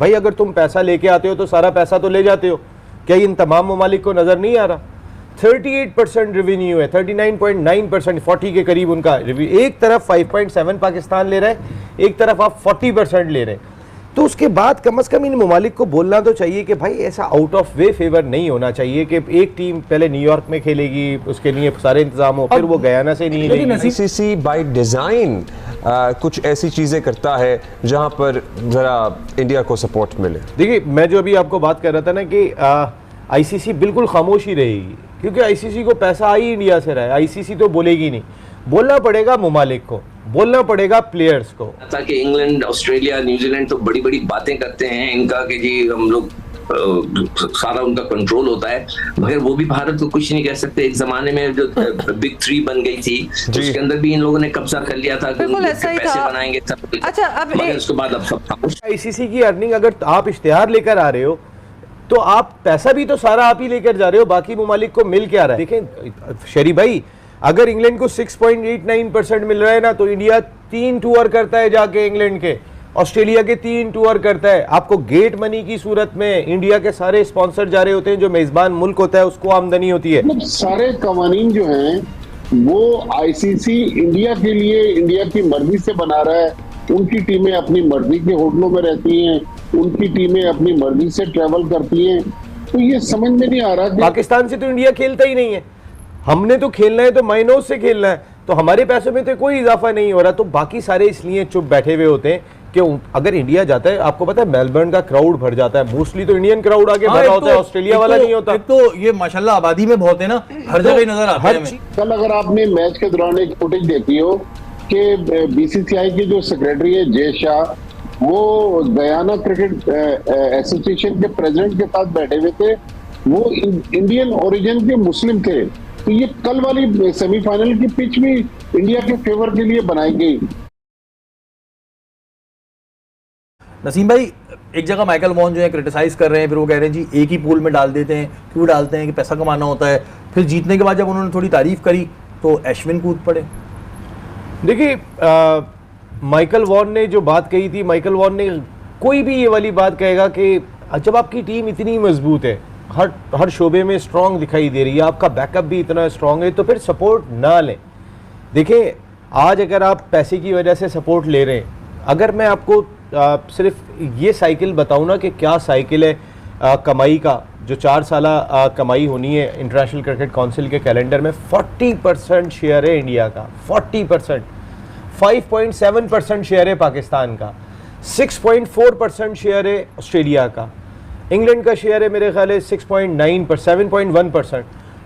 भाई अगर तुम पैसा लेके आते हो तो सारा पैसा तो ले जाते हो, क्या इन तमाम ममालिक को नजर नहीं आ रहा? 38% रेवेन्यू है, 39.9%, 40 के करीब उनका रेवेन्यू। एक तरफ 5.7 पाकिस्तान ले रहा है, एक तरफ आप 40% ले रहे हैं। तो उसके बाद कम से कम इन ममालिक को बोलना तो चाहिए कि भाई ऐसा आउट ऑफ वे फेवर नहीं होना चाहिए कि एक टीम पहले न्यूयॉर्क में खेलेगी, उसके लिए सारे इंतजाम हो, फिर वो गयाना से नहीं लेगी। आईसीसी बाय डिजाइन कुछ ऐसी चीजें करता है जहां पर जरा इंडिया को सपोर्ट मिले। देखिए, मैं जो अभी आपको बात कर रहा था ना कि आईसीसी बिल्कुल खामोश ही रहेगी, क्योंकि आईसीसी को पैसा आई इंडिया से रहा है। आईसीसी तो बोलेगी नहीं, बोलना पड़ेगा ममालिक को, बोलना पड़ेगा प्लेयर्स को। ताकि इंग्लैंड, ऑस्ट्रेलिया, न्यूजीलैंड तो बड़ी बड़ी बातें करते हैं इनका कि जी हम लोग सारा उनका कंट्रोल होता है, मगर वो भी भारत को कुछ नहीं कह सकते। एक जमाने में जो बिग 3 बन गई थी उसके अंदर भी इन लोगों ने कब्जा कर लिया था कि पैसे बनाएंगे सब। अच्छा, अब उसके बाद अब सब आईसीसी की अर्निंग, अगर आप इश्तिहार लेकर आ रहे हो तो आप पैसा भी तो सारा आप ही लेकर जा रहे हो, बाकी ममालिक को मिल क्या रहा है? देखें शरी भाई, अगर इंग्लैंड को 6.89% मिल रहा है ना, तो इंडिया 3 टूर करता है जाके इंग्लैंड के, ऑस्ट्रेलिया के 3 टूर करता है। आपको गेट मनी की सूरत में इंडिया के सारे स्पॉन्सर जा रहे होते हैं, जो मेजबान मुल्क होता है उसको आमदनी होती है। सारे कवानीन जो हैं वो आईसीसी इंडिया के लिए इंडिया की मर्जी से बना रहा है। उनकी टीमें अपनी मर्जी के होटलों में रहती हैं, उनकी टीमें अपनी मर्जी से ट्रेवल करती हैं। तो ये समझ में नहीं आ रहा कि पाकिस्तान से तो इंडिया खेलता ही नहीं है, हमने तो खेलना है तो माइनोज से खेलना है, तो हमारे पैसों में तो कोई इजाफा नहीं हो रहा। तो बाकी सारे इसलिए चुप बैठे हुए होते हैं कि अगर इंडिया जाता है, आपको पता है मेलबर्न का क्राउड भर जाता है, मोस्टली तो इंडियन क्राउड आगे भरा होता है, ऑस्ट्रेलिया वाला नहीं होता। तो ये माशाल्लाह आबादी में बहुत है ना, हर जगह नजर आता है। कल अगर आपने मैच के दौरान एक फुटेज देखी हो कि बीसीसीआई के जो सेक्रेटरी है जय शाह, वो गयाना क्रिकेट एसोसिएशन के प्रेसिडेंट के साथ बैठे हुए थे। वो इंडियन ओरिजिन के मुस्लिम थे। तो ये कल वाली सेमीफाइनल की पिच भी इंडिया के फेवर के लिए बनाई गई। नसीम भाई, एक जगह माइकल वॉन जो है क्रिटिसाइज कर रहे हैं, फिर वो कह रहे हैं जी एक ही पूल में डाल देते हैं, क्यों डालते हैं कि पैसा कमाना होता है। फिर जीतने के बाद जब उन्होंने थोड़ी तारीफ करी तो अश्विन कूद पड़े। देखिए, माइकल वॉन ने जो बात कही थी, माइकल वॉन ने कोई भी ये वाली बात कहेगा कि जब आपकी टीम इतनी मजबूत है, हर शोबे में स्ट्रांग दिखाई दे रही है, आपका बैकअप भी इतना स्ट्रांग है, तो फिर सपोर्ट ना लें। देखिए, आज अगर आप पैसे की वजह से सपोर्ट ले रहे हैं, अगर मैं आपको सिर्फ ये साइकिल बताऊं ना कि क्या साइकिल है कमाई का, जो 4 साल कमाई होनी है इंटरनेशनल क्रिकेट काउंसिल के कैलेंडर में, 40% शेयर है इंडिया का, 40%। 5.7% शेयर है पाकिस्तान का, 6.4% शेयर है ऑस्ट्रेलिया का, इंग्लैंड का शेयर है मेरे ख्याल है 7.1%।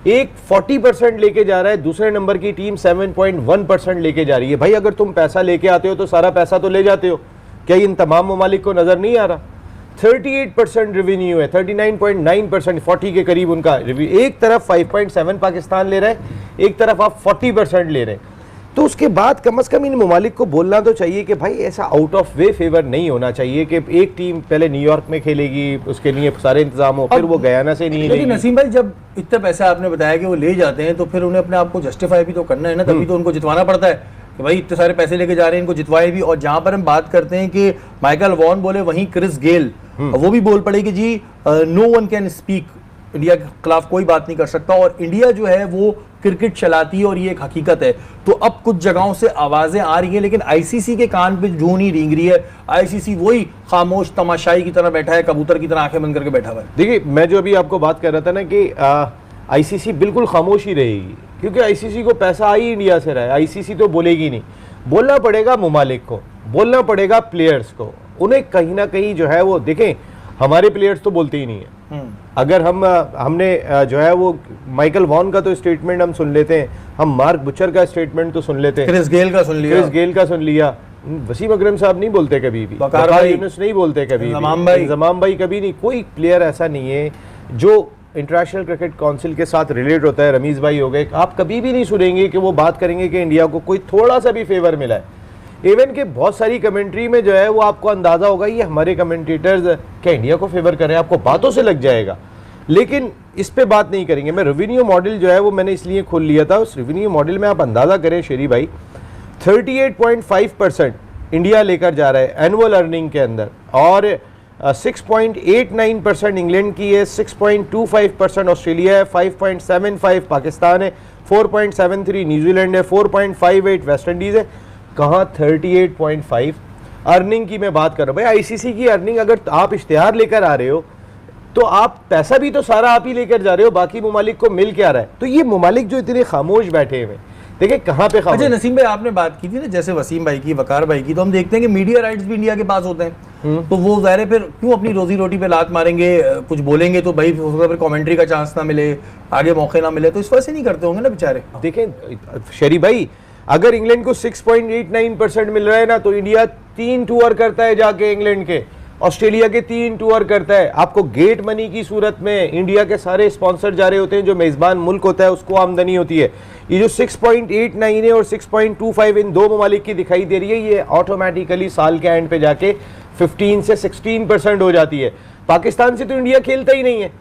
एक 40% लेके जा रहा है, दूसरे नंबर की टीम 7.1% लेके जा रही है। भाई अगर तुम पैसा लेके आते हो तो सारा पैसा तो ले जाते हो, क्या इन तमाम ममालिक को नजर नहीं आ रहा? 38% रेवेन्यू है, 39.9%, 40 के करीब उनका रेवेन्यू। एक तरफ 5.7 पाकिस्तान ले रहा है, एक तरफ आप 40% ले रहे हैं। तो उसके बाद कम से कम इन ममालिक को बोलना तो चाहिए कि भाई ऐसा आउट ऑफ वे फेवर नहीं होना चाहिए कि एक टीम पहले न्यूयॉर्क में खेलेगी, उसके लिए सारे इंतजाम हो, फिर वो गयाना से नहीं लेगी। नसीम भाई, जब इतना पैसा आपने बताया कि वो ले जाते हैं, तो फिर उन्हें अपने आप को जस्टिफाई भी तो करना है ना, तभी तो उनको जितवाना पड़ता है कि भाई इतने सारे पैसे लेके जा रहे हैं, इनको जितवाए भी। और जहां पर हम बात करते हैं कि माइकल वॉन बोले, वहीं क्रिस गेल वो भी बोल पड़े कि जी no one can speak, India के खिलाफ कोई बात नहीं कर सकता, और इंडिया जो है वो क्रिकेट चलाती है और ये एक हकीकत है। तो अब कुछ जगहों से आवाजें आ रही हैं, लेकिन आईसीसी के कान पे जूं नहीं रेंग रही है। आईसीसी वही खामोश तमाशाई की तरह बैठा है, कबूतर की तरह आंखें बंद करके बैठा हुआ है। देखिए, मैं जो अभी आपको बात कर रहा था ना कि आईसीसी बिल्कुल खामोश ही रहेगी, क्योंकि आईसीसी को पैसा आई इंडिया से रहा है। आईसीसी तो बोलेगी नहीं, बोलना पड़ेगा ममालिक को, बोलना पड़ेगा प्लेयर्स को। उन्हें कहीं ना कहीं जो है वो, देखें हमारे प्लेयर्स तो बोलते ही नहीं है। अगर हमने जो है वो माइकल वॉन का तो स्टेटमेंट हम सुन लेते हैं, हम मार्क बुचर का स्टेटमेंट तो सुन लेते हैं, क्रिस गेल का सुन लिया, वसीम अकरम साहब नहीं बोलते कभी भी, वकार यूनुस नहीं बोलते कभी, जमाम भाई कभी नहीं। कोई प्लेयर ऐसा नहीं है जो इंटरनेशनल क्रिकेट काउंसिल के साथ रिलेट होता है। रमीज भाई हो गए, आप कभी भी नहीं सुनेंगे कि वो बात करेंगे कि इंडिया को कोई थोड़ा सा भी फेवर मिला है। इवन के बहुत सारी कमेंट्री में जो है वो आपको अंदाजा होगा ये हमारे कमेंटेटर्स क्या इंडिया को फेवर कर रहे हैं, आपको बातों से लग जाएगा, लेकिन इस पे बात नहीं करेंगे। मैं रेवेन्यू मॉडल जो है वो मैंने इसलिए खोल लिया था, उस रेवेन्यू मॉडल में आप अंदाजा करें शेरी भाई, 38.5% इंडिया लेकर जा रहा है एनुअल अर्निंग के अंदर, और 6.89% इंग्लैंड की है, 6.25% ऑस्ट्रेलिया है, 5.75 पाकिस्तान है, 4.73 न्यूजीलैंड है, 4.58 वेस्ट इंडीज़ है। कहाँ 38.5 अर्निंग की मैं बात कर रहा हूँ भाई। आईसीसी की अर्निंग अगर आप इश्तिहार लेकर आ रहे हो तो आप पैसा भी तो सारा आप ही लेकर जा रहे हो, बाकी ममालिक को मिल क्या रहा है? तो ये ममालिक जो इतने खामोश बैठे हुए, देखिए कहाँ पे खामोश। अच्छा नसीम भाई, आपने बात की थी ना जैसे वसीम भाई की, वकार भाई की, तो हम देखते हैं कि मीडिया राइट्स भी इंडिया के पास होते हैं, तो वो ज़ाहिर है फिर क्यों अपनी रोजी रोटी पे लात मारेंगे? कुछ बोलेंगे तो भाई फिर कमेंट्री का चांस ना मिले, आगे मौके ना मिले, तो इस वजह से नहीं करते होंगे ना बेचारे। देखें शरी भाई, अगर इंग्लैंड को 6.89% मिल रहा है ना, तो इंडिया 3 टूर करता है जाके इंग्लैंड के, ऑस्ट्रेलिया के 3 टूर करता है। आपको गेट मनी की सूरत में इंडिया के सारे स्पॉन्सर जा रहे होते हैं, जो मेजबान मुल्क होता है उसको आमदनी होती है। ये जो 6.89 है और 6.25 इन दो ममालिक की दिखाई दे रही है, ये ऑटोमेटिकली साल के एंड पे जाके 15 से 16% हो जाती है। पाकिस्तान से तो इंडिया खेलता ही नहीं है,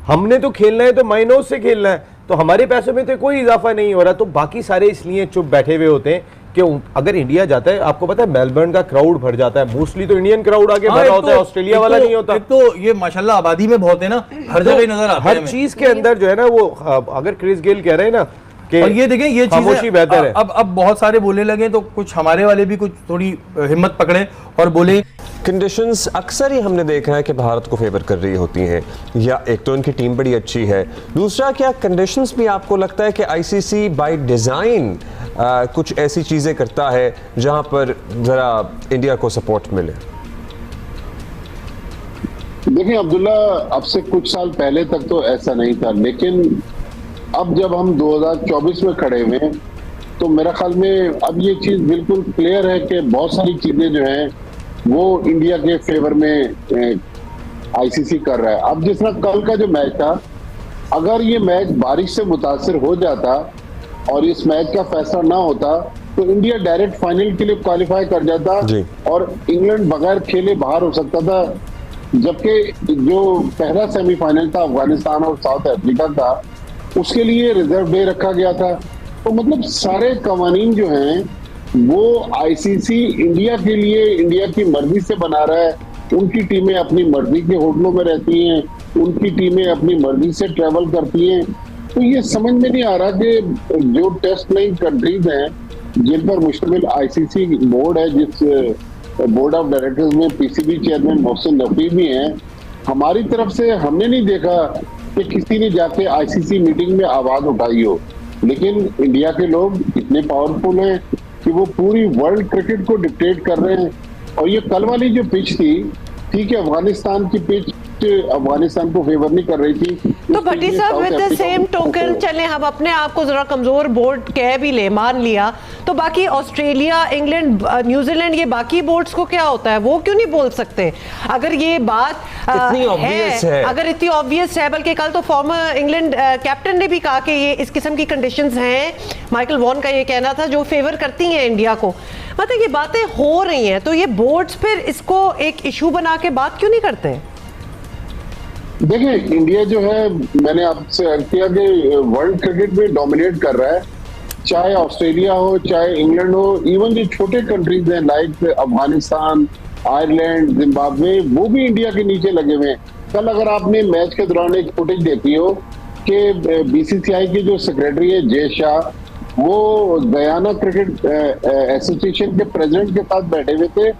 हमने तो खेलना है तो माइनस से खेलना है, तो हमारे पैसों में तो कोई इजाफा नहीं हो रहा। तो बाकी सारे इसलिए चुप बैठे हुए होते हैं कि अगर इंडिया जाता है, आपको पता है मेलबर्न का क्राउड भर जाता है, मोस्टली तो इंडियन क्राउड आगे भरा होता है, ऑस्ट्रेलिया वाला नहीं होता। एक तो ये माशाल्लाह आबादी में बहुत है ना, हर जगह नजर आता है, हर चीज के अंदर जो है ना वो, अगर क्रिस गेल कह रहे हैं ना कि और ये देखें ये चीजें बेहतर है। अब बहुत सारे बोलने लगे, तो कुछ हमारे वाले भी कुछ थोड़ी हिम्मत पकड़े और बोले। कंडीशंस अक्सर ही हमने देखा है कि भारत को फेवर कर रही होती हैं, या एक तो इनकी टीम बड़ी अच्छी है, दूसरा क्या कंडीशंस भी आपको लगता है कि आईसीसी बाय डिज़ाइन कुछ ऐसी चीज़ें करता है जहां पर ज़रा इंडिया को सपोर्ट मिले? देखिए अब्दुल्ला, अब से कुछ साल पहले तक तो ऐसा नहीं था, लेकिन अब जब हम 2024 में खड़े हुए हैं तो मेरा ख्याल में अब ये चीज बिल्कुल क्लियर है कि बहुत सारी चीजें जो हैं वो इंडिया के फेवर में आईसीसी कर रहा है। अब जिस तरह कल का जो मैच था, अगर ये मैच बारिश से मुतासिर हो जाता और इस मैच का फैसला ना होता तो इंडिया डायरेक्ट फाइनल के लिए क्वालिफाई कर जाता और इंग्लैंड बगैर खेले बाहर हो सकता था। जबकि जो पहला सेमीफाइनल था अफगानिस्तान और साउथ अफ्रीका का, उसके लिए रिजर्व डे रखा गया था। तो मतलब सारे कवानीन जो हैं वो आईसीसी इंडिया के लिए इंडिया की मर्जी से बना रहा है। उनकी टीमें अपनी मर्जी के होटलों में रहती हैं, उनकी टीमें अपनी मर्जी से ट्रेवल करती हैं। तो ये समझ में नहीं आ रहा कि जो टेस्ट प्लेइंग कंट्रीज हैं जिन पर मुश्तमिल आईसीसी बोर्ड है, जिस बोर्ड ऑफ डायरेक्टर्स में पीसीबी चेयरमैन मोहसिन रफी भी हैं, हमारी तरफ से हमने नहीं देखा कि किसी ने जाके आईसीसी मीटिंग में आवाज उठाई हो। लेकिन इंडिया के लोग इतने पावरफुल हैं कि वो पूरी वर्ल्ड क्रिकेट को डिक्टेट कर रहे हैं। और ये कल वाली जो पिच थी, ठीक है, अफगानिस्तान की पिच अफगानिस्तान को फेवर नहीं कर रही थी। तो भट्टी साहब, विद द सेम टोकन चले हम अपने आप को जरा कमजोर बोर्ड कह भी ले, मान लिया, तो बाकी ऑस्ट्रेलिया, इंग्लैंड, न्यूजीलैंड, ये बाकी बोर्ड्स को क्या होता है? वो क्यों नहीं बोल सकते? अगर ये बात इतनी ऑब्वियस है, अगर इतनी ऑब्वियस है, बल्कि कल तो फॉर्मर इंग्लैंड कैप्टन ने भी कहा कि ये इस किस्म की कंडीशंस हैं, माइकल वॉन का ये कहना था, जो फेवर करती हैं इंडिया को। मतलब ये बातें हो रही हैं, तो ये बोर्ड्स फिर इसको एक इशू बना के बात क्यों नहीं करते? देखिए इंडिया जो है, मैंने आपसे अर्ज किया कि वर्ल्ड क्रिकेट में डोमिनेट कर रहा है, चाहे ऑस्ट्रेलिया हो, चाहे इंग्लैंड हो, इवन जो छोटे कंट्रीज हैं लाइक अफगानिस्तान, आयरलैंड, जिम्बाब्वे, वो भी इंडिया के नीचे लगे हुए हैं। कल अगर आपने मैच के दौरान एक फुटेज देखी हो कि बीसीसीआई के जो सेक्रेटरी है जय शाह, वो गयाना क्रिकेट एसोसिएशन के प्रेसिडेंट के साथ बैठे हुए थे,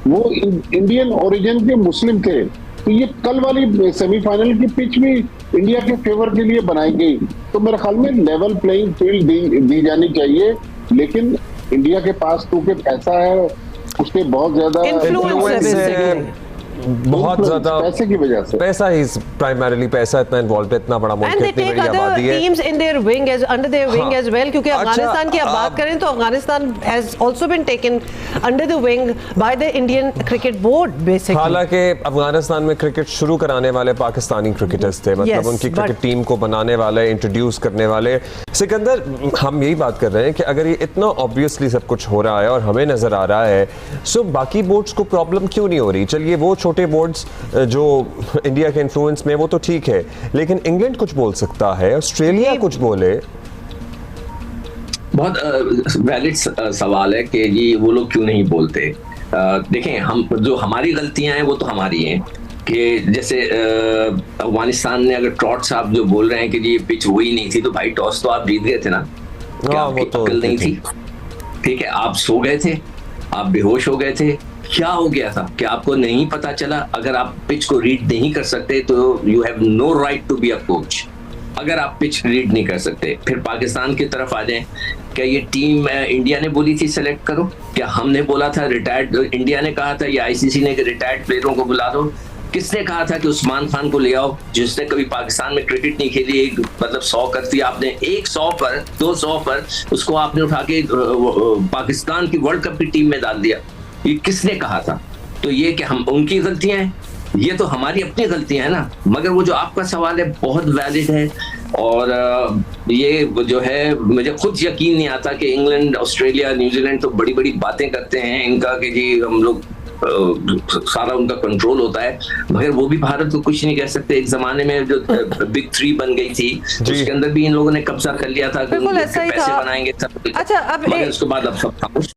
वो इंडियन ओरिजिन के मुस्लिम थे। तो ये कल वाली सेमीफाइनल की पिच भी इंडिया के फेवर के लिए बनाई गई। तो मेरे ख्याल में लेवल प्लेइंग फील्ड दी जानी चाहिए, लेकिन इंडिया के पास क्योंकि पैसा है, उसके बहुत ज्यादा इन्फ्लुएंस है, बहुत ज्यादा पैसे की वजह से, पैसा ही प्राइमरीली पैसा इतना इन्वॉल्व है, इतना बड़ा मुल्क है, इतनी बड़ी आबादी है, teams in their wing as under their wing as well. क्योंकि अफगानिस्तान की आप बात करें तो Afghanistan has also been taken under the wing by the Indian cricket board basically. हालांकि अफगानिस्तान में क्रिकेट शुरू कराने वाले पाकिस्तानी क्रिकेटर्स थे, मतलब उनकी क्रिकेट टीम को बनाने वाले, इंट्रोड्यूस करने वाले। सिकंदर, हम यही बात कर रहे हैं कि अगर ये इतना ऑब्वियसली सब कुछ हो रहा है और हमें नजर आ रहा है, सो बाकी बोर्ड्स को प्रॉब्लम क्यों नहीं हो रही? चलिए वो छोटे बोर्ड्स जो इंडिया के इन्फ्लुएंस में, वो तो ठीक है, लेकिन इंग्लैंड कुछ बोल सकता है, ऑस्ट्रेलिया कुछ बोले। बहुत वैलिड सवाल है कि ये वो लोग क्यों नहीं बोलते। देखें, हम जो हमारी गलतियां हैं वो तो हमारी हैं, कि जैसे अफगानिस्तान ने, अगर ट्रॉट साहब जो बोल रहे हैं कि जी ये पिच हुई नहीं थी, तो भाई टॉस तो आप जीत गए थे ना, क्या हाँ, आपकी वो तो अक्ल नहीं थी? ठीक है, आप सो गए थे, आप बेहोश हो गए थे, क्या हो गया था कि आपको नहीं पता चला? अगर आप पिच को रीड नहीं कर सकते तो you have no right to be a coach. अगर आप पिच रीड नहीं कर सकते, फिर पाकिस्तान की तरफ आ जाएं, क्या ये टीम इंडिया ने बोली थी सेलेक्ट करो? क्या हमने बोला था रिटायर्ड? इंडिया ने कहा था या आईसीसी ने कि रिटायर्ड प्लेयरों को बुला दो? किसने कहा था कि उस्मान खान को ले आओ, जिसने कभी पाकिस्तान में क्रिकेट नहीं खेली? एक मतलब 100 कर दिया आपने, एक 100 पर 200 पर उसको आपने उठा के पाकिस्तान की वर्ल्ड कप की टीम में डाल दिया। ये किसने कहा था? तो ये कि हम उनकी गलतियां हैं, ये तो हमारी अपनी गलतियां हैं ना। मगर वो जो आपका सवाल है बहुत वैलिड है, और ये जो है मुझे खुद यकीन नहीं आता कि इंग्लैंड, ऑस्ट्रेलिया, न्यूजीलैंड तो बड़ी बड़ी बातें करते हैं इनका कि जी हम लोग सारा उनका कंट्रोल होता है, मगर वो भी भारत को कुछ नहीं कह सकते। एक जमाने में जो बिग 3 बन गई थी उसके अंदर भी इन लोगों ने कब्जा कर लिया था कि बिल्कुल ऐसा ही पैसे था। बनाएंगे सब। अच्छा, अब मगर उसके बाद अब सब खामोश।